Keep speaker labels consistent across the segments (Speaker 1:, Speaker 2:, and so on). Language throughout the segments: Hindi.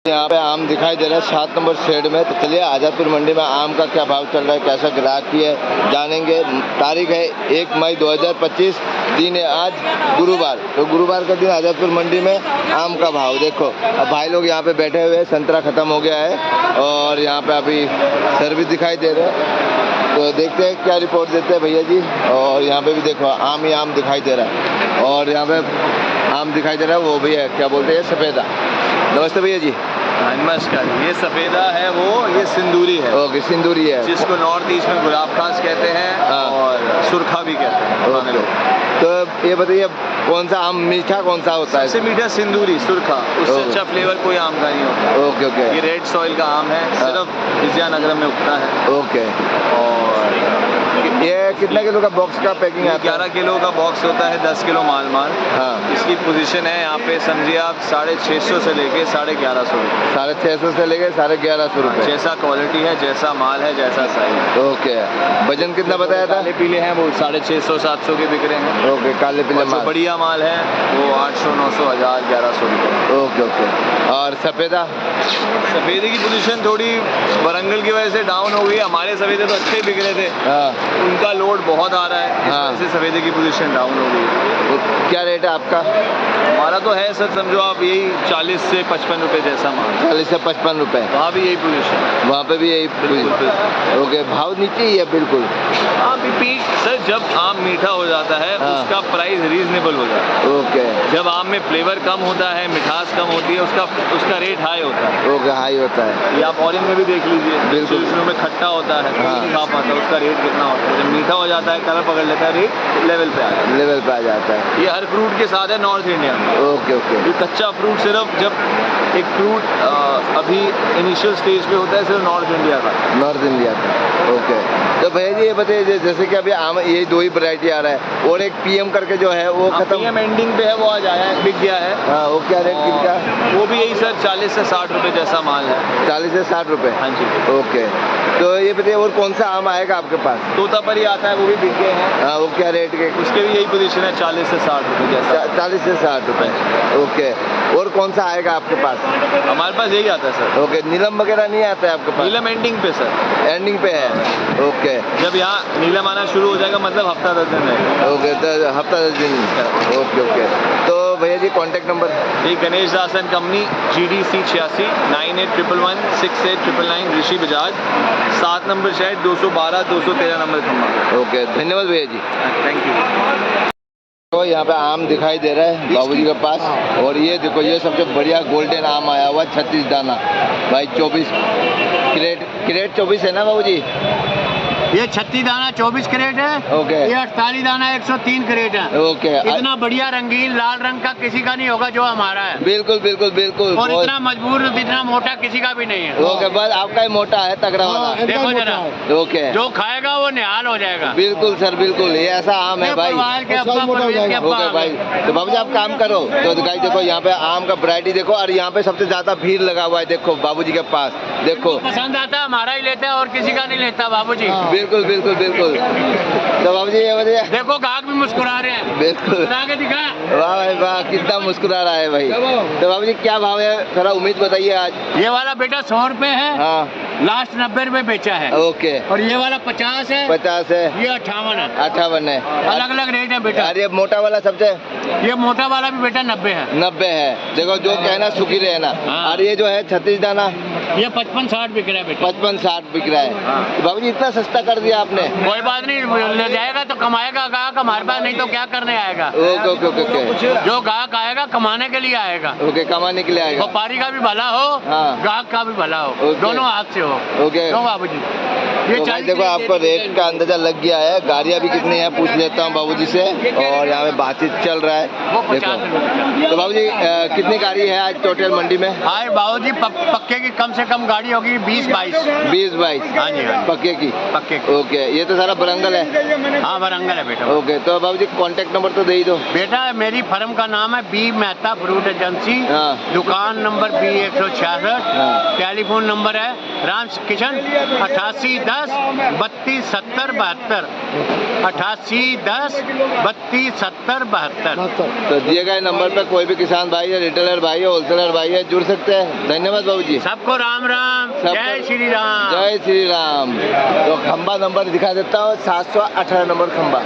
Speaker 1: यहाँ पे आम दिखाई दे रहा है 7 नंबर शेड में। तो चलिए आज़ादपुर मंडी में आम का क्या भाव चल रहा है, कैसा ग्राहकी है जानेंगे। तारीख है 1 मई 2025, दिन है आज गुरुवार। तो गुरुवार का दिन आज़ादपुर मंडी में आम का भाव देखो। अब भाई लोग यहाँ पे बैठे हुए हैं, संतरा ख़त्म हो गया है और यहाँ पे अभी सर्विस दिखाई दे रहे हैं। तो देखते हैं क्या रिपोर्ट देते हैं भैया जी। और यहाँ पे भी देखो आम ही आम दिखाई दे रहा है और यहाँ पे आम दिखाई दे रहा है, वो भी है क्या बोलते हैं सफ़ेदा। नमस्ते भैया जी।
Speaker 2: नमस्कार। ये सफ़ेदा है, वो ये सिंदूरी है।
Speaker 1: ओके, सिंदूरी है
Speaker 2: जिसको नॉर्थ ईस्ट में गुलाब खास कहते हैं और सुरखा भी कहते हैं।
Speaker 1: ओके, तो ये बताइए कौन सा आम मीठा कौन सा होता है?
Speaker 2: सबसे मीठा सिंदूरी, सुरखा। उससे अच्छा फ्लेवर कोई आम का नहीं होता।
Speaker 1: Okay okay.
Speaker 2: ये रेड सॉइल का आम है, सिर्फ विजयनगर में उगता है।
Speaker 1: ओके।
Speaker 2: और
Speaker 1: ये कितना किलो का बॉक्स का पैकिंग आता है?
Speaker 2: 11 किलो का बॉक्स होता है, 10 किलो माल।
Speaker 1: हाँ।
Speaker 2: इसकी पोजीशन है यहाँ पे समझिए आप 650 से लेके 1150 रुपये।
Speaker 1: 650 से लेके 1150 रुपये।
Speaker 2: जैसा क्वालिटी है, जैसा माल है, जैसा साइज।
Speaker 1: ओके। वजन कितना बताया था?
Speaker 2: काले पीले हैं वो 650-700 के बिक रहे हैं।
Speaker 1: ओके, काले पीले माल।
Speaker 2: बढ़िया माल है वो 800, 900, 1000, 1100 रुपये।
Speaker 1: Okay okay. और सफ़ेदा?
Speaker 2: सफ़ेदे की पोजीशन थोड़ी वरंगल की वजह से डाउन हो गई। हमारे सफ़ेदे तो अच्छे बिक रहे थे।
Speaker 1: हाँ।
Speaker 2: उनका लोड बहुत आ रहा है, इस वजह से सफ़ेदे की पोजीशन डाउन हो गई।
Speaker 1: क्या रेट है आपका?
Speaker 2: हमारा तो है सर, समझो आप यही 40 से 55 रुपये जैसा माल।
Speaker 1: 40 से 55 रुपये।
Speaker 2: वहाँ भी यही पोजीशन है।
Speaker 1: वहाँ पे भी यही पोजीशन। ओके, भाव नीचे ही है बिल्कुल।
Speaker 2: हाँ पीक सर, जब आम मीठा हो जाता है उसका प्राइस रीजनेबल हो जाता है।
Speaker 1: ओके।
Speaker 2: जब आम में फ्लेवर कम होता है, मिठास कम होती है, उसका रेट हाई होता है।
Speaker 1: ओके, हाई होता है।
Speaker 2: ये आप ऑरेंज में भी देख लीजिए,
Speaker 1: बिल्कुल।
Speaker 2: शुरू में खट्टा होता है, साफ आता है, उसका रेट कितना होता है। जब मीठा हो जाता है, कलर पकड़ लेता है, रेट लेवल पे आ जाता है।
Speaker 1: लेवल पे आ जाता है।
Speaker 2: ये हर फ्रूट के साथ है नॉर्थ इंडिया में।
Speaker 1: Okay okay.
Speaker 2: ये कच्चा फ्रूट सिर्फ जब एक फ्रूट अभी इनिशियल स्टेज पे होता है, सिर्फ नॉर्थ इंडिया का।
Speaker 1: नॉर्थ इंडिया का। ओके। तो भैया जी ये बताइए, जैसे कि अभी आम यही 2 ही वैरायटी आ रहा है और एक पीएम करके जो है वो खत्म।
Speaker 2: पीएम एंडिंग पे है, वो आज आया है, बिक गया है।
Speaker 1: हाँ, वो क्या रेट किनका?
Speaker 2: वो भी यही सर 40 से 60 रुपये जैसा माल है।
Speaker 1: 40 से 60 रुपये।
Speaker 2: हाँ जी।
Speaker 1: ओके। तो ये बताइए और कौन सा आम आएगा आपके पास?
Speaker 2: तोतापरी आता है, वो भी बिक गए हैं।
Speaker 1: हाँ, वो क्या रेट के?
Speaker 2: उसके भी यही पोजीशन है 40 से 60 रुपये जैसा।
Speaker 1: 40 से 60 रुपये। ओके। और कौन सा आएगा आपके पास?
Speaker 2: हमारे पास यही आता है सर।
Speaker 1: ओके। नीलम वगैरह नहीं आता है आपके पास?
Speaker 2: नीलम एंडिंग पे सर।
Speaker 1: एंडिंग पे है। ओके।
Speaker 2: जब यहाँ नीलम आना शुरू हो जाएगा, मतलब हफ्ता 10 दिन रहेगा।
Speaker 1: ओके, तो हफ्ता 10 दिन। Okay okay. तो भैया जी कॉन्टैक्ट नंबर?
Speaker 2: ये Ganesh Das and company, GDC 86 9811 6899, Rishi Bajaj, 7 number shed, 212 213 number खम्बा।
Speaker 1: ओके, धन्यवाद भैया जी।
Speaker 2: Thank you.
Speaker 1: तो यहाँ पे आम दिखाई दे रहा है बाबूजी के पास। और ये देखो, ये सबसे बढ़िया गोल्डन आम आया हुआ 36 दाना भाई। 24 क्रेट 24 है ना बाबूजी?
Speaker 3: ये 36 दाना 24 क्रेट है।
Speaker 1: ओके।
Speaker 3: ये 48 दाना 103 क्रेट है।
Speaker 1: ओके।
Speaker 3: इतना बढ़िया रंगीन लाल रंग का किसी का नहीं होगा जो हमारा है।
Speaker 1: बिल्कुल बिल्कुल बिल्कुल।
Speaker 3: और इतना मजबूत, इतना मोटा किसी का भी नहीं है।
Speaker 1: ओके, बस आपका ही मोटा है, तगड़ा वाला।
Speaker 3: देखो जरा,
Speaker 1: ओके।
Speaker 3: जो खाएगा वो निहाल हो जाएगा।
Speaker 1: बिल्कुल सर, बिल्कुल ये ऐसा आम है भाई। ओके भाई। तो बाबूजी आप काम करो, तो गाइस देखो यहाँ पे आम का वैरायटी देखो। और यहाँ पे सबसे ज्यादा भीड़ लगा हुआ है, देखो बाबूजी के पास देखो।
Speaker 3: पसंद आता है हमारा ही लेता है और किसी का नहीं लेता बाबूजी।
Speaker 1: बिल्कुल बिल्कुल बिल्कुल। तो बाबूजी ये बताइए।
Speaker 3: देखो गाहक भी मुस्कुरा रहे हैं।
Speaker 1: बिल्कुल।
Speaker 3: मुस्कुरा के दिखा।
Speaker 1: वाह भाई वाह, कितना मुस्कुरा रहा है भाई। तो बाबूजी क्या भाव है, थोड़ा उम्मीद बताइए आज।
Speaker 3: ये वाला बेटा 100 रुपए है।
Speaker 1: हाँ।
Speaker 3: लास्ट 90 रुपए बेचा है।
Speaker 1: ओके।
Speaker 3: और ये वाला 50 है।
Speaker 1: 50 है।
Speaker 3: ये 58 है।
Speaker 1: 58 है।
Speaker 3: अलग अलग रेट है बेटा।
Speaker 1: अरे मोटा वाला सबसे?
Speaker 3: ये मोटा वाला भी बेटा 90 है।
Speaker 1: 90 है। देखो जो कहना सुखी रहना।
Speaker 3: हाँ।
Speaker 1: और ये जो है 36 दाना?
Speaker 3: ये 55-60 बिक रहा है बेटा।
Speaker 1: 55-60 बिक रहा है। बाबूजी इतना सस्ता कर दिया आपने।
Speaker 3: कोई बात नहीं, ले जाएगा तो कमाएगा गाहक हमारे पास, नहीं तो क्या करने आएगा।
Speaker 1: Okay okay okay.
Speaker 3: जो गाहक आएगा कमाने के लिए आएगा।
Speaker 1: ओके, कमाने के लिए आएगा।
Speaker 3: व्यापारी का भी भला हो,
Speaker 1: हाँ।
Speaker 3: गाहक का भी भला हो,
Speaker 1: ओके।
Speaker 3: दोनों हाथ से हो।
Speaker 1: ओके।
Speaker 3: क्यों बाबूजी? ये
Speaker 1: तो भाई देखो आपको रेट का अंदाजा लग गया है। गाड़ियाँ भी कितनी है पूछ लेता हूँ बाबूजी से। और यहाँ पे बातचीत चल रहा है
Speaker 3: वो
Speaker 1: देखो।
Speaker 3: 50 रुपए।
Speaker 1: तो बाबूजी कितनी गाड़ी है आज टोटल मंडी में?
Speaker 3: हाय बाबूजी, पक्के की कम से कम गाड़ी होगी 20-22।
Speaker 1: 20-22
Speaker 3: हाँ जी, हाँ जी।
Speaker 1: पक्के की।
Speaker 3: पक्के की।
Speaker 1: ओके, ये तो सारा बरंगल है।
Speaker 3: हाँ वरंगल है बेटा।
Speaker 1: ओके, तो बाबू जी कॉन्टेक्ट नंबर तो दे ही दो।
Speaker 3: बेटा मेरी फर्म का नाम है बी मेहता फ्रूट एजेंसी,
Speaker 1: हाँ।
Speaker 3: दुकान नंबर B 166,
Speaker 1: हाँ।
Speaker 3: टेलीफोन नंबर है राम किशन 8810 32 70 72, 8810 32 70 72।
Speaker 1: तो दिए गए नंबर पे कोई भी किसान भाई है, रिटेलर भाई है, होलसेलर भाई है, जुड़ सकते हैं। धन्यवाद बाबू जी।
Speaker 3: सबको राम राम, जय श्री राम।
Speaker 1: जय श्री राम। तो खंबा नंबर दिखा देता हूँ, 718 नंबर खंबा।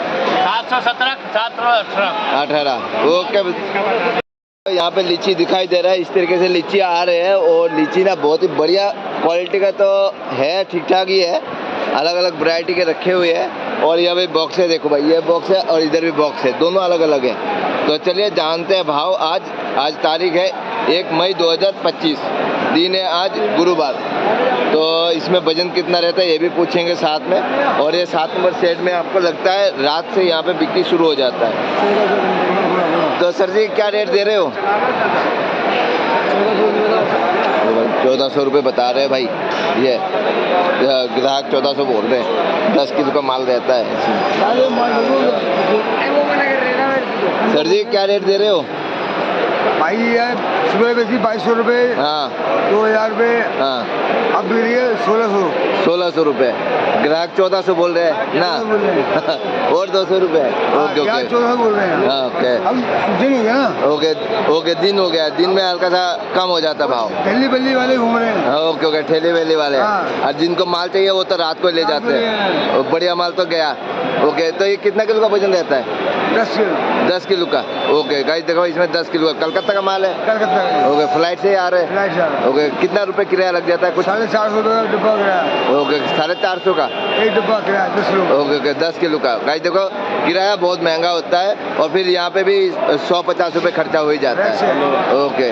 Speaker 3: 717 718।
Speaker 1: 18। ओके, यहाँ पे लीची दिखाई दे रहा है, इस तरीके से लीची आ रहे हैं और लीची ना बहुत ही बढ़िया क्वालिटी का तो है, ठीक ठाक ही है, अलग अलग वैरायटी के रखे हुए हैं। और यहाँ पे बॉक्स है, देखो भाई ये बॉक्स है और इधर भी बॉक्स है, दोनों अलग अलग है। तो चलिए जानते हैं भाव। आज तारीख है 1 मई 2025, दिन है आज गुरुवार। तो इसमें वजन कितना रहता है ये भी पूछेंगे साथ में। और ये 7 नंबर सेट में आपको लगता है रात से यहाँ पे बिक्री शुरू हो जाता है। तो सर जी क्या रेट दे रहे हो? 1400 रुपये बता रहे हैं भाई, ये ग्राहक 1400 बोल रहे हैं, 10 किलो का माल रहता है। सर जी क्या रेट दे रहे हो?
Speaker 4: भाई ये सुबह बेची 2200 रुपये,
Speaker 1: हाँ
Speaker 4: 2000 रुपये,
Speaker 1: हाँ,
Speaker 4: अब बिक रही है 1600।
Speaker 1: 1600 रुपये, ग्राहक 1400 बोल रहे हैं ना। और 200 रुपये। ओके ओके,
Speaker 4: 1400 बोल रहे हैं।
Speaker 1: हाँ ओके,
Speaker 4: अब दिन हो गया ना।
Speaker 1: ओके ओके, दिन हो गया, दिन में हल्का सा कम हो जाता भाव।
Speaker 4: दिल्ली बल्ली वाले घूम रहे हैं।
Speaker 1: हाँ, ओके ओके, ठेले वेले वाले।
Speaker 4: हाँ।
Speaker 1: और जिनको माल चाहिए वो तो रात को ले जाते हैं, और बढ़िया माल तो गया। ओके, तो ये कितना किलो का वजन रहता है?
Speaker 4: 10 किलो।
Speaker 1: 10 किलो का। ओके गाइस देखो इसमें 10 किलो का, कलकत्ता का माल है।
Speaker 4: कलकत्ता का।
Speaker 1: ओके, फ्लाइट से ही आ रहे हैं।
Speaker 4: फ्लाइट से।
Speaker 1: ओके, कितना रुपए किराया लग जाता है कुछ?
Speaker 4: 450 रुपये का डिब्बा किराया।
Speaker 1: ओके, 450 का
Speaker 4: एक डिब्बा किराया 10 किलो।
Speaker 1: ओके ओके, 10 किलो का। गाइस देखो किराया बहुत महंगा होता है, और फिर यहाँ पे भी 150 रुपये खर्चा हो ही जाता है। ओके,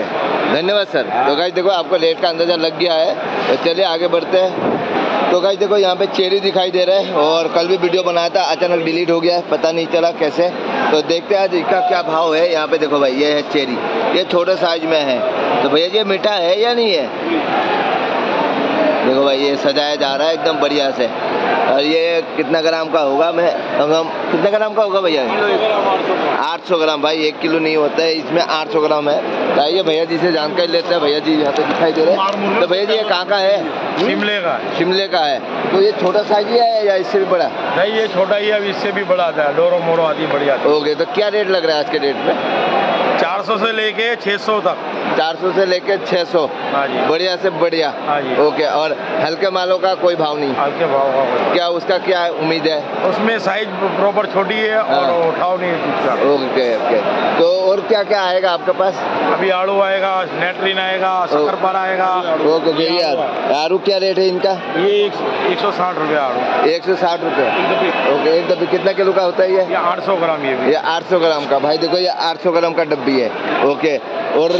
Speaker 1: धन्यवाद सर। तो गाइस देखो आपको रेट का अंदाजा लग गया है, तो चलिए आगे बढ़ते हैं। तो गाइस देखो यहाँ पे चेरी दिखाई दे रहा है, और कल भी वीडियो बनाया था, अचानक डिलीट हो गया है, पता नहीं चला कैसे। तो देखते हैं आज इसका क्या भाव है। यहाँ पे देखो भाई ये है चेरी, ये छोटे साइज में है। तो भैया ये मीठा है या नहीं है? देखो भाई ये सजाया जा रहा है एकदम बढ़िया से। और ये कितना ग्राम का होगा? मैं कितना ग्राम का होगा भैया? 800 ग्राम। भाई 1 किलो नहीं होता है, इसमें 800 ग्राम है। तो आइए भैया जी से जानकारी लेते हैं। भैया जी यहाँ पे दिखाई दे रहे हैं। तो भैया जी ये कहाँ का है?
Speaker 5: शिमले का।
Speaker 1: शिमले का है। तो ये छोटा साइज ही है या इससे भी बड़ा?
Speaker 5: नहीं ये छोटा ही है, अब इससे भी बड़ा आता है, डोरो मोरो आती है, बढ़िया।
Speaker 1: ओके, तो क्या रेट लग रहा है आज के डेट में?
Speaker 5: 400 से लेके 600 तक।
Speaker 1: 400 से लेके 600।
Speaker 5: हाँ जी।
Speaker 1: बढ़िया से बढ़िया।
Speaker 5: हाँ जी।
Speaker 1: ओके, और हल्के मालों का कोई भाव नहीं?
Speaker 5: हल्के भाव का
Speaker 1: क्या उसका क्या उम्मीद है?
Speaker 5: उसमें साइज प्रॉपर छोटी है और
Speaker 1: हाँ।
Speaker 5: उठाव नहीं है चीज का।
Speaker 1: ओके ओके, तो और क्या क्या आएगा आपके पास?
Speaker 5: अभी आड़ू आएगा, नेटरिन आएगा, शक्करपारा आएगा।
Speaker 1: ओके ओके, यार आरू क्या रेट है इनका?
Speaker 5: ये 160 रुपये आड़ू।
Speaker 1: 160 रुपये। ओके, एक डब्बी कितना किलो का होता है ये?
Speaker 5: ये 800 ग्राम ये भी।
Speaker 1: ये 800 ग्राम का। भाई देखो ये 800 ग्राम का डब्बी है। ओके, और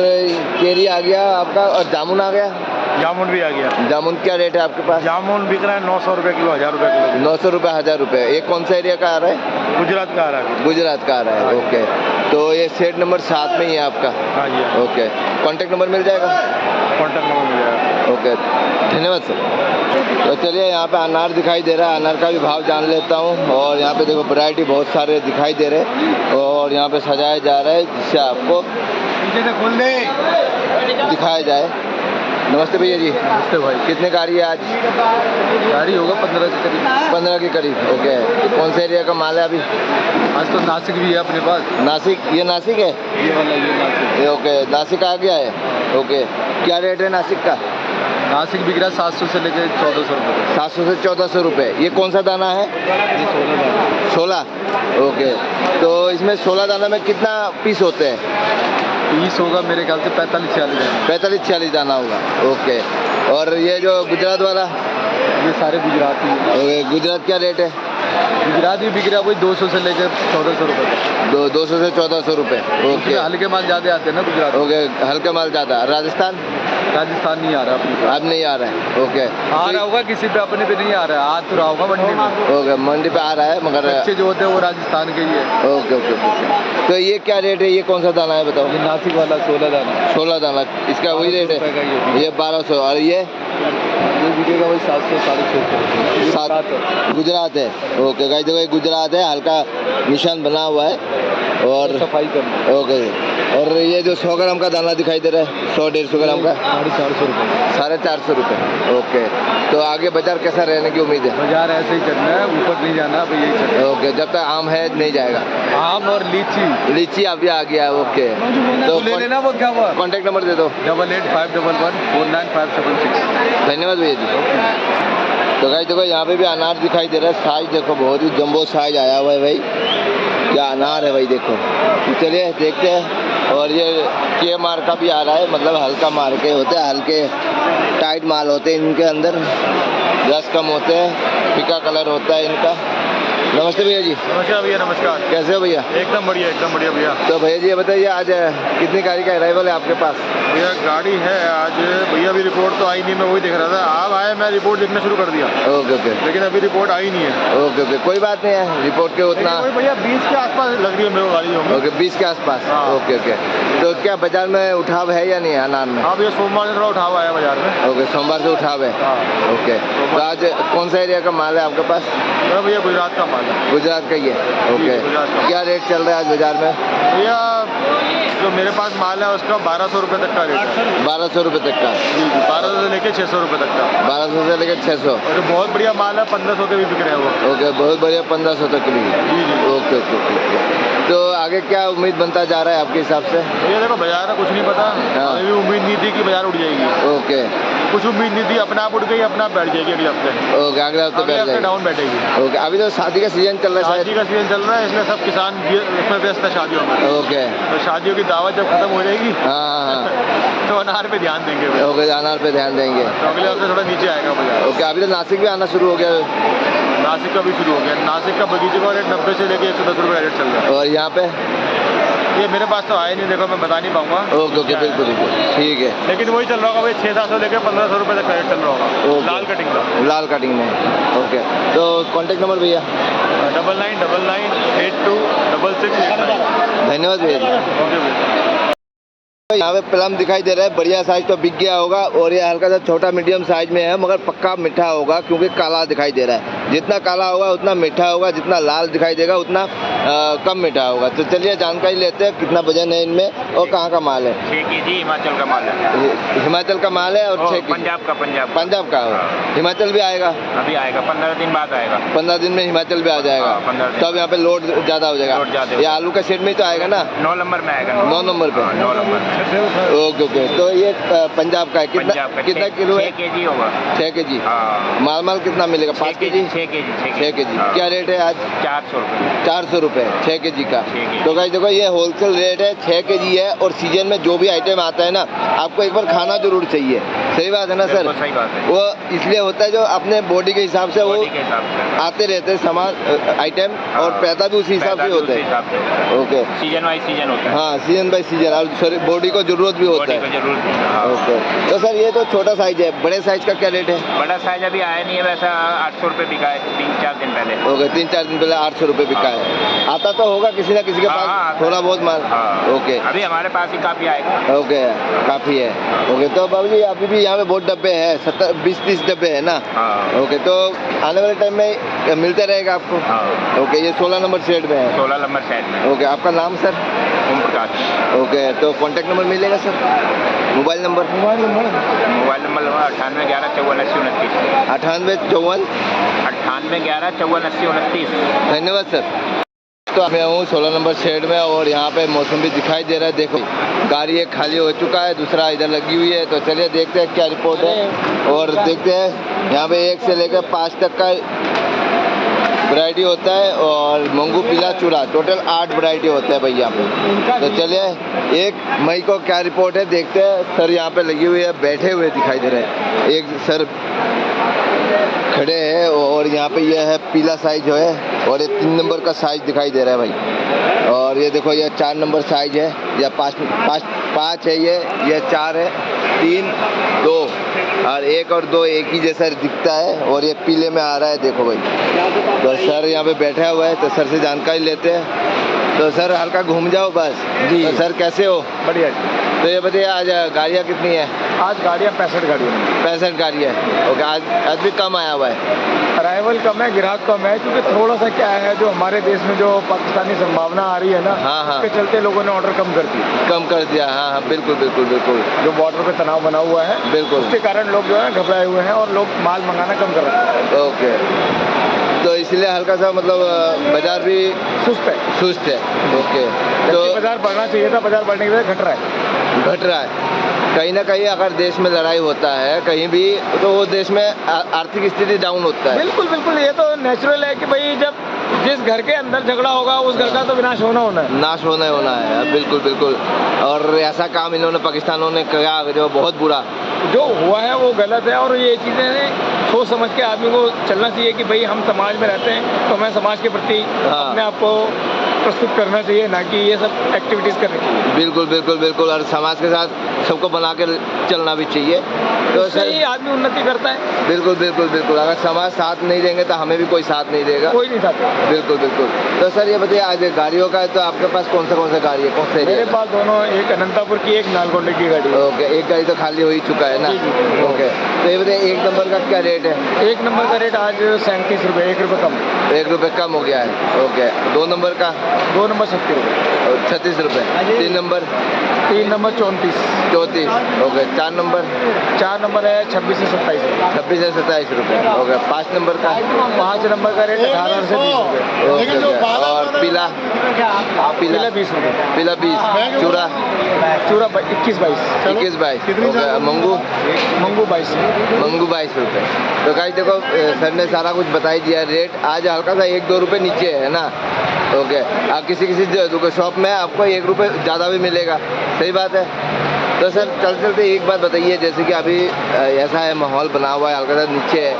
Speaker 1: केरी आ गया आपका, और जामुन आ गया।
Speaker 5: जामुन भी आ गया।
Speaker 1: जामुन क्या रेट है आपके पास?
Speaker 5: जामुन बिक रहा है 900 रुपये किलो, 1000 रुपये किलो।
Speaker 1: 900 रुपये, 1000 रुपये। ये कौन सा एरिया का आ रहा है?
Speaker 5: गुजरात का आ रहा है।
Speaker 1: गुजरात का आ रहा है। ओके, तो ये सेट नंबर 7 में ही है आपका?
Speaker 5: हाँ जी।
Speaker 1: ओके, कॉन्टेक्ट नंबर मिल जाएगा?
Speaker 5: कॉन्टेक्ट नंबर मिल जाएगा।
Speaker 1: ओके, धन्यवाद सर। तो चलिए यहाँ पे अनार दिखाई दे रहा है, अनार का भी भाव जान लेता हूँ। और यहाँ पे देखो वैरायटी बहुत सारे दिखाई दे रहे हैं, और यहाँ पे सजाया जा रहा है जिससे आपको
Speaker 4: खोल दे।
Speaker 1: दिखाया जाए। नमस्ते भैया जी।
Speaker 4: नमस्ते भाई।
Speaker 1: कितने गाड़ी है आज?
Speaker 4: गाड़ी होगा 15 के करीब।
Speaker 1: 15 के करीब। ओके, कौन से एरिया का माल है अभी?
Speaker 4: आज तो नासिक भी है अपने पास।
Speaker 1: नासिक? ये नासिक है?
Speaker 4: ये वाला ये नासिक।
Speaker 1: ये ओके, नासिक आ गया है। ओके, क्या रेट है नासिक का?
Speaker 4: नासिक बिक रहा है 700 से लेकर 1400 रुपये।
Speaker 1: 700 से 1400 रुपये। ये कौन सा दाना है?
Speaker 4: ये 16
Speaker 1: 16। ओके, तो इसमें 16 दाना में कितना पीस होते हैं?
Speaker 4: 20 होगा मेरे ख्याल से 45-46 है।
Speaker 1: 45-46 दाना होगा। ओके, और ये जो गुजरात वाला?
Speaker 4: ये सारे गुजराती हैं।
Speaker 1: ओके, गुजरात क्या रेट है?
Speaker 4: गुजरात भी बिक रहा है वही 200 से लेकर 1400 रुपये तक।
Speaker 1: 200 से 1400 रुपये। ओके
Speaker 4: उसमें हल्के माल ज़्यादा आते हैं ना गुजरात।
Speaker 1: ओके, हल्का माल ज़्यादा। राजस्थान?
Speaker 4: राजस्थान नहीं आ रहा अपने पास।
Speaker 1: अब नहीं आ रहा है। ओके,
Speaker 4: आ रहा होगा किसी पे, अपने पे नहीं आ रहा है। आ तो रहा होगा मंडी में।
Speaker 1: ओके, मंडी पे आ रहा है मगर।
Speaker 4: अच्छे जो होते हैं वो राजस्थान के ही है।
Speaker 1: ओके ओके ओके, तो ये क्या रेट है? ये कौन सा दाना है बताओ?
Speaker 4: ये नासिक वाला 16 दाना।
Speaker 1: 16 दाना, इसका वही रेट
Speaker 4: 1200 रुपये का
Speaker 1: है? ये 1200। और ये
Speaker 4: ये बिकेगा वही 700 650
Speaker 1: सात गुजरात है। ओके गाइस देखो ये गुजरात है, हल्का निशान बना हुआ है और
Speaker 4: सफाई करना।
Speaker 1: ओके। और ये जो 100 ग्राम का दाना दिखाई दे रहा है 100-150 ग्राम का
Speaker 4: 450 रुपये।
Speaker 1: 450 रुपये। ओके तो आगे बाजार कैसा रहने की उम्मीद है?
Speaker 4: बाजार ऐसे ही चलना है, ऊपर नहीं जाना, अब यही चलना
Speaker 1: ओके जब तक आम है नहीं जाएगा।
Speaker 4: है। आम और लीची
Speaker 1: लीची अभी आ गया है। ओके तो
Speaker 4: ले लेना, वो क्या हुआ?
Speaker 1: कॉन्टैक्ट नंबर दे दो।
Speaker 4: 885111 49576।
Speaker 1: धन्यवाद भैया जी। तो गाइस देखो यहाँ पे भी अनार दिखाई दे रहा है, साइज देखो बहुत ही जंबो साइज आया हुआ है भाई, क्या अनार है भाई देखो। तो चलिए देखते हैं। और ये के मार का भी आ रहा है, मतलब हल्का मार के होते हैं, हल्के टाइट माल होते हैं इनके अंदर, रस कम होते हैं, फीका कलर होता है इनका। नमस्ते भैया जी।
Speaker 5: नमस्कार भैया, नमस्कार।
Speaker 1: कैसे हो भैया?
Speaker 5: एकदम बढ़िया भैया।
Speaker 1: तो भैया जी ये बताइए आज कितनी गाड़ी का अराइवल है आपके पास?
Speaker 5: भैया गाड़ी है आज, भैया अभी रिपोर्ट तो आई नहीं, मैं वही देख रहा था। आप आए, मैं रिपोर्ट देखना शुरू कर दिया,
Speaker 1: ओके ओके
Speaker 5: लेकिन अभी रिपोर्ट आई नहीं है।
Speaker 1: ओके ओके कोई बात नहीं है, रिपोर्ट के उतना
Speaker 5: लेकिन वही भैया 20 के आसपास लग रही है मेरे को गाड़ी होगी।
Speaker 1: ओके 20 के आसपास।
Speaker 5: हाँ।
Speaker 1: ओके ओके तो क्या बाजार में उठाव है या नहीं है अनार में?
Speaker 5: हाँ भैया, सोमवार से थोड़ा उठाव आया बाजार में।
Speaker 1: ओके सोमवार से उठाव है।
Speaker 5: हाँ
Speaker 1: ओके तो आज कौन सा एरिया का माल है आपके पास?
Speaker 5: मेरा भैया गुजरात का माल है।
Speaker 1: गुजरात का ही है। ओके
Speaker 5: गुजरात का।
Speaker 1: क्या रेट चल रहा है आज बाजार में?
Speaker 5: भैया जो मेरे पास माल है उसका 1200 रुपये तक का रेट है।
Speaker 1: 1200 रुपये तक का?
Speaker 5: जी 1200 से लेके 600 रुपये तक का।
Speaker 1: 1200 से लेकर 600।
Speaker 5: और जो बहुत बढ़िया माल है 1500 के भी बिक रहे हैं वो।
Speaker 1: ओके बहुत बढ़िया 1500 तक की भी।
Speaker 5: जी जी।
Speaker 1: ओके ओके ओके तो आगे क्या उम्मीद बनता जा रहा है आपके हिसाब से?
Speaker 5: भैया देखो बाजार का कुछ नहीं पता,
Speaker 1: हाँ।
Speaker 5: हमें भी उम्मीद नहीं थी कि बाजार उठ जाएगी।
Speaker 1: ओके
Speaker 5: कुछ उम्मीद नहीं थी, अपने आप उठ गई, अपने आप बैठ जाएगी अगले हफ्ते।
Speaker 1: ओके अगले हफ्ते
Speaker 5: अगले
Speaker 1: बैठ
Speaker 5: हफ्ते
Speaker 1: जाएगी।
Speaker 5: डाउन बैठेगी।
Speaker 1: ओके अभी तो शादी का सीजन चल रहा है
Speaker 5: शादी
Speaker 1: शायद।
Speaker 5: का सीजन चल रहा है, इसलिए सब किसान इसमें व्यस्त है शादियों में।
Speaker 1: ओके
Speaker 5: तो शादियों की दावत जब खत्म हो जाएगी
Speaker 1: हाँ
Speaker 5: तो अनार पे ध्यान देंगे भैया।
Speaker 1: ओके अनार पे ध्यान देंगे।
Speaker 5: तो अगले हफ्ते थोड़ा नीचे आएगा बाजार।
Speaker 1: ओके अभी तो नासिक भी आना शुरू हो गया
Speaker 5: नासिक का भी शुरू हो गया। नासिक का बगीचे का रेट 90 से लेके 110 रुपये का रेट चल रहा
Speaker 1: और यहाँ पे?
Speaker 5: है। ये मेरे पास तो आए नहीं, देखो मैं बता नहीं पाऊंगा।
Speaker 1: ओके ओके बिल्कुल बिल्कुल ठीक है।
Speaker 5: लेकिन वही चल रहा होगा भाई, 600-700 लेके 1500 रुपये तक का रेट चल रहा होगा
Speaker 1: ओके।
Speaker 5: लाल कटिंग का।
Speaker 1: लाल कटिंग में। ओके तो कॉन्टेक्ट नंबर भैया?
Speaker 5: 9999826689।
Speaker 1: धन्यवाद भैया जी।
Speaker 5: ओके भैया।
Speaker 1: यहाँ पे प्लम दिखाई दे रहा है, बढ़िया साइज तो बिक गया होगा और ये हल्का सा छोटा मीडियम साइज में है, मगर पक्का मीठा होगा क्योंकि काला दिखाई दे रहा है। जितना काला होगा उतना मीठा होगा, जितना लाल दिखाई देगा उतना कम मीठा होगा। तो चलिए जानकारी लेते हैं कितना वजन है इनमें और कहाँ का माल है।
Speaker 2: 6 केजी हिमाचल का माल है।
Speaker 1: हिमाचल का माल है और 6
Speaker 2: पंजाब का
Speaker 1: पंजाब का हो। हिमाचल भी आएगा?
Speaker 2: अभी आएगा, 15 दिन बाद आएगा।
Speaker 1: 15 दिन में हिमाचल भी आ जाएगा।
Speaker 2: हाँ, 15 दिन।
Speaker 1: तब यहाँ पे लोड ज़्यादा हो जाएगा।
Speaker 2: लोड ज़्यादा
Speaker 1: ये आलू का सेट में ही तो आएगा ना?
Speaker 2: 9 नंबर में आएगा।
Speaker 1: 9 नंबर पे।
Speaker 2: 9 नंबर।
Speaker 1: ओके ओके तो ये पंजाब का है, कितना
Speaker 2: पंजाब का
Speaker 1: कितना किलो है?
Speaker 2: 6 केजी होगा।
Speaker 1: 6 केजी।
Speaker 2: हाँ।
Speaker 1: माल कितना मिलेगा? 5 केजी?
Speaker 2: 6 केजी।
Speaker 1: 6 केजी।
Speaker 2: हाँ।
Speaker 1: क्या रेट है आज?
Speaker 2: 400 रुपये।
Speaker 1: 400 रुपये 6 केजी का।
Speaker 2: 6 केजी।
Speaker 1: तो गाइस देखो ये होलसेल रेट है, 6 केजी है और सीजन में जो भी आइटम आता है ना आपको एक बार खाना जरूर चाहिए। सही बात है ना सर?
Speaker 2: सही बात है।
Speaker 1: वो इसलिए होता है जो अपने बॉडी के हिसाब से वो
Speaker 2: बॉडी के हिसाब से
Speaker 1: आते रहते हैं सामान आइटम और पैदा भी उसी हिसाब से होते हैं। ओके
Speaker 2: सीजन वाइज सीजन होता है।
Speaker 1: हाँ सीजन बाई सीजन और बॉडी को जरूरत भी होता
Speaker 2: बॉडी
Speaker 1: है।
Speaker 2: को जरूरत है। हाँ।
Speaker 1: ओके तो सर ये तो छोटा साइज है, बड़े साइज का क्या रेट है?
Speaker 2: बड़ा साइज अभी आया नहीं है, वैसा 800 रुपये बिका है 3-4 दिन पहले।
Speaker 1: ओके 3-4 दिन पहले 800 रुपये बिका है। आता तो होगा किसी ना किसी के
Speaker 2: हाँ,
Speaker 1: पास थोड़ा बहुत माल।
Speaker 2: हाँ।
Speaker 1: ओके
Speaker 2: अभी हमारे पास ही काफी आएगा।
Speaker 1: ओके काफ़ी है। ओके तो बाबू जी अभी भी यहाँ पे बहुत डब्बे हैं, 20-30 डब्बे है ना?
Speaker 2: हाँ।
Speaker 1: ओके तो आने वाले टाइम में मिलते रहेगा आपको?
Speaker 2: हाँ।
Speaker 1: ओके ये 16 नंबर शेड में है।
Speaker 2: 16 नंबर साइड में।
Speaker 1: ओके आपका नाम सर?
Speaker 2: ओम प्रकाश।
Speaker 1: ओके तो कॉन्टैक्ट नंबर मिलेगा sir? Mobile number?
Speaker 2: Mobile number 98 11 54 80 29।
Speaker 1: 98 54
Speaker 2: 98 11 54 80 29।
Speaker 1: धन्यवाद सर। तो मैं हूँ 16 नंबर शेड में और यहाँ पे मौसम भी दिखाई दे रहा है। देखो गाड़ी एक खाली हो चुका है, दूसरा इधर लगी हुई है। तो चलिए देखते हैं क्या रिपोर्ट है और देखते हैं यहाँ पे 1 से लेकर 5 तक का वैरायटी होता है और मंगू पीला चूड़ा टोटल 8 वैरायटी होता है भाई यहाँ पे। तो चलिए 1 मई को क्या रिपोर्ट है देखते हैं। सर यहाँ पे लगी हुई है, बैठे हुए दिखाई दे रहे हैं। एक सर खड़े हैं और यहाँ पे ये है पीला साइज जो है और ये 3 नंबर का साइज दिखाई दे रहा है भाई। और ये देखो ये 4 नंबर साइज है या 5 है, ये 4 है, 3 2 और 1 और 2 एक ही जैसा दिखता है और ये पीले में आ रहा है। देखो भाई तो सर यहाँ पे बैठा हुआ है तो सर से जानकारी लेते हैं। तो सर हल्का घूम जाओ बस।
Speaker 5: जी।
Speaker 1: तो सर कैसे हो?
Speaker 5: बढ़िया जी।
Speaker 1: तो ये बताइए आज गाड़ियाँ कितनी है?
Speaker 5: आज गाड़ियाँ 65 गाड़ियाँ हैं।
Speaker 1: 65 गाड़ी है। ओके, आज भी कम आया हुआ है।
Speaker 5: अराइवल कम है, ग्राहक कम है, क्योंकि थोड़ा सा क्या है, जो हमारे देश में जो पाकिस्तानी संभावना आ रही है ना,
Speaker 1: हाँ, हाँ।
Speaker 5: उसके चलते लोगों ने ऑर्डर कम कर दिए।
Speaker 1: कम कर दिया। हाँ हाँ, बिल्कुल बिल्कुल बिल्कुल
Speaker 5: जो बॉर्डर पे तनाव बना हुआ है,
Speaker 1: बिल्कुल।
Speaker 5: उसके कारण लोग जो है घबराए हुए हैं और लोग माल मंगाना कम कर रहे हैं।
Speaker 1: ओके, तो इसलिए हल्का सा मतलब बाजार भी
Speaker 5: सुस्त है।
Speaker 1: सुस्त है। ओके,
Speaker 5: तो
Speaker 1: तो
Speaker 5: बाजार बढ़ना चाहिए था, बाजार बढ़ने की वजह घट रहा है।
Speaker 1: घट रहा है। कहीं ना कहीं अगर देश में लड़ाई होता है कहीं भी, तो वो देश में आर्थिक स्थिति डाउन होता है।
Speaker 5: बिल्कुल बिल्कुल, ये तो नेचुरल है कि भाई जब जिस घर के अंदर झगड़ा होगा उस घर का तो विनाश होना है।
Speaker 1: नाश होना है, बिल्कुल बिल्कुल। और ऐसा काम इन्होंने पाकिस्तानों ने किया जो बहुत बुरा।
Speaker 5: जो हुआ है वो गलत है, और ये चीज़ें सोच समझ के आदमी को चलना चाहिए कि भाई हम समाज में रहते हैं तो हमें समाज के प्रति
Speaker 1: हाँ।
Speaker 5: अपने आप को प्रस्तुत करना चाहिए, ना कि ये सब एक्टिविटीज़ करनी चाहिए।
Speaker 1: बिल्कुल बिल्कुल बिल्कुल, और समाज के साथ सबको बना के चलना भी चाहिए। तो
Speaker 5: उससे ही आदमी उन्नति करता है।
Speaker 1: बिल्कुल बिल्कुल बिल्कुल, अगर समाज साथ नहीं देंगे तो हमें भी कोई साथ नहीं देगा।
Speaker 5: कोई नहीं चाहता।
Speaker 1: बिल्कुल बिल्कुल। तो सर ये बताइए आज गाड़ियों का है, तो आपके पास कौन सा गाड़ी है, कौन से
Speaker 5: मेरे
Speaker 1: एरिया का?
Speaker 5: पास दोनों, एक अनंतापुर की, एक नालगोंडे की गाड़ी है।
Speaker 1: ओके, एक गाड़ी तो खाली हो ही चुका है ना।
Speaker 5: जी, जी।
Speaker 1: ओके, तो ये बताइए एक नंबर का क्या रेट है?
Speaker 5: एक नंबर का रेट आज 37 रुपये, 1 रुपये कम।
Speaker 1: 1 रुपये कम हो गया है। ओके, 2 नंबर का?
Speaker 5: 2 नंबर 36 रुपये।
Speaker 1: 36 रुपये। 3 number?
Speaker 5: 3 number 34।
Speaker 1: 34। Okay, 4 number?
Speaker 5: 4 number है 26 से 27 रुपये।
Speaker 1: 26 से 27 रुपये। ओके, 5 नंबर का?
Speaker 5: 5 नंबर का रेट 18 से 20 रुपये।
Speaker 1: Okay, okay. और पीला?
Speaker 5: पीला 20 रुपये।
Speaker 1: पीला 20। चूड़ा?
Speaker 5: चूड़ा 21-22।
Speaker 1: 21-22। ओके, मंगू?
Speaker 5: मंगू 22।
Speaker 1: मंगू 22 रुपये। तो गाइस देखो सर ने सारा कुछ बता ही दिया रेट। आज हल्का सा 1-2 रुपये नीचे है ना। ओके, आप किसी शॉप में आपको 1 रुपये ज़्यादा भी मिलेगा। सही बात है। तो सर चलते चलते एक बात बताइए, जैसे कि अभी ऐसा है माहौल बना हुआ है, हल्का सा नीचे है,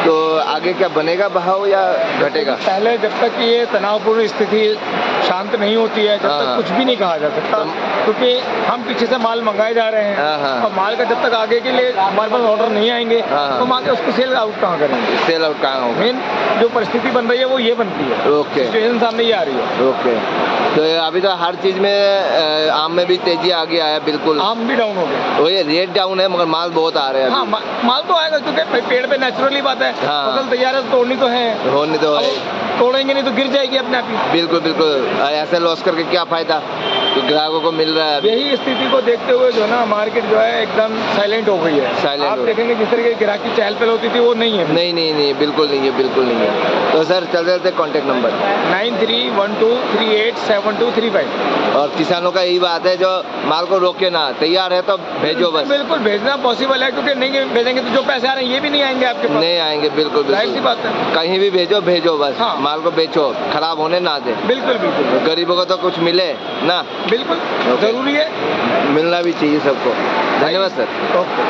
Speaker 1: तो आगे क्या बनेगा भाव या घटेगा?
Speaker 5: पहले जब तक ये तनावपूर्ण स्थिति शांत नहीं होती है, जब
Speaker 1: हाँ।
Speaker 5: तक कुछ भी नहीं कहा जा सकता, क्योंकि हम पीछे से माल मंगाए जा रहे
Speaker 1: हाँ, हाँ।
Speaker 5: हैं और माल का जब तक आगे के लिए हमारे पास ऑर्डर नहीं आएंगे
Speaker 1: हाँ।
Speaker 5: तो हम आगे उसको सेल आउट कहाँ करेंगे।
Speaker 1: सेल आउट कहाँ होगा?
Speaker 5: मेन जो परिस्थिति बन रही है वो ये बनती है।
Speaker 1: ओके।
Speaker 5: सिचुएशन सामने ये आ रही है।
Speaker 1: ओके, तो अभी तो हर चीज़ में आम में भी तेजी आ गया है। बिल्कुल,
Speaker 5: आम भी डाउन हो गए।
Speaker 1: वो ये रेट डाउन है मगर माल बहुत आ रहे हैं।
Speaker 5: हाँ, माल तो आएगा, क्योंकि पेड़ पे नेचुरली बात है,
Speaker 1: हाँ।
Speaker 5: फसल तैयार है तो तोड़नी तो है।
Speaker 1: होने तो है।
Speaker 5: अब तोड़ेंगे नहीं तो गिर जाएगी अपने आप ही।
Speaker 1: बिल्कुल बिल्कुल, ऐसे लॉस करके क्या फायदा, तो ग्राहकों को मिल रहा है अभी।
Speaker 5: यही स्थिति को देखते हुए जो ना मार्केट जो है एकदम साइलेंट हो गई है।
Speaker 1: Silent
Speaker 5: आप
Speaker 1: हो-
Speaker 5: देखेंगे जिस तरह की ग्राहकी चहल पहल होती थी वो नहीं है।
Speaker 1: नहीं नहीं नहीं, बिल्कुल नहीं है, बिल्कुल नहीं है। तो सर चलते चलते कॉन्टेक्ट नंबर?
Speaker 5: 9312387235।
Speaker 1: और किसानों का यही बात है, जो माल को रोके ना, तैयार है तो भेजो बस।
Speaker 5: बिल्कुल भेजना पॉसिबल है, क्योंकि नहीं भेजेंगे तो जो पैसे आ रहे हैं ये भी नहीं आएंगे आपके पास।
Speaker 1: नहीं आएंगे, बिल्कुल
Speaker 5: जाहिर सी
Speaker 1: बिल्कुल।
Speaker 5: बात है।
Speaker 1: कहीं भी भेजो बस।
Speaker 5: हाँ।
Speaker 1: माल को बेचो, खराब होने ना दे।
Speaker 5: बिल्कुल बिल्कुल
Speaker 1: गरीबों को तो कुछ मिले ना,
Speaker 5: बिल्कुल
Speaker 1: ओके।
Speaker 5: जरूरी है।
Speaker 1: मिलना भी चाहिए सबको। धन्यवाद सर।
Speaker 5: ओके।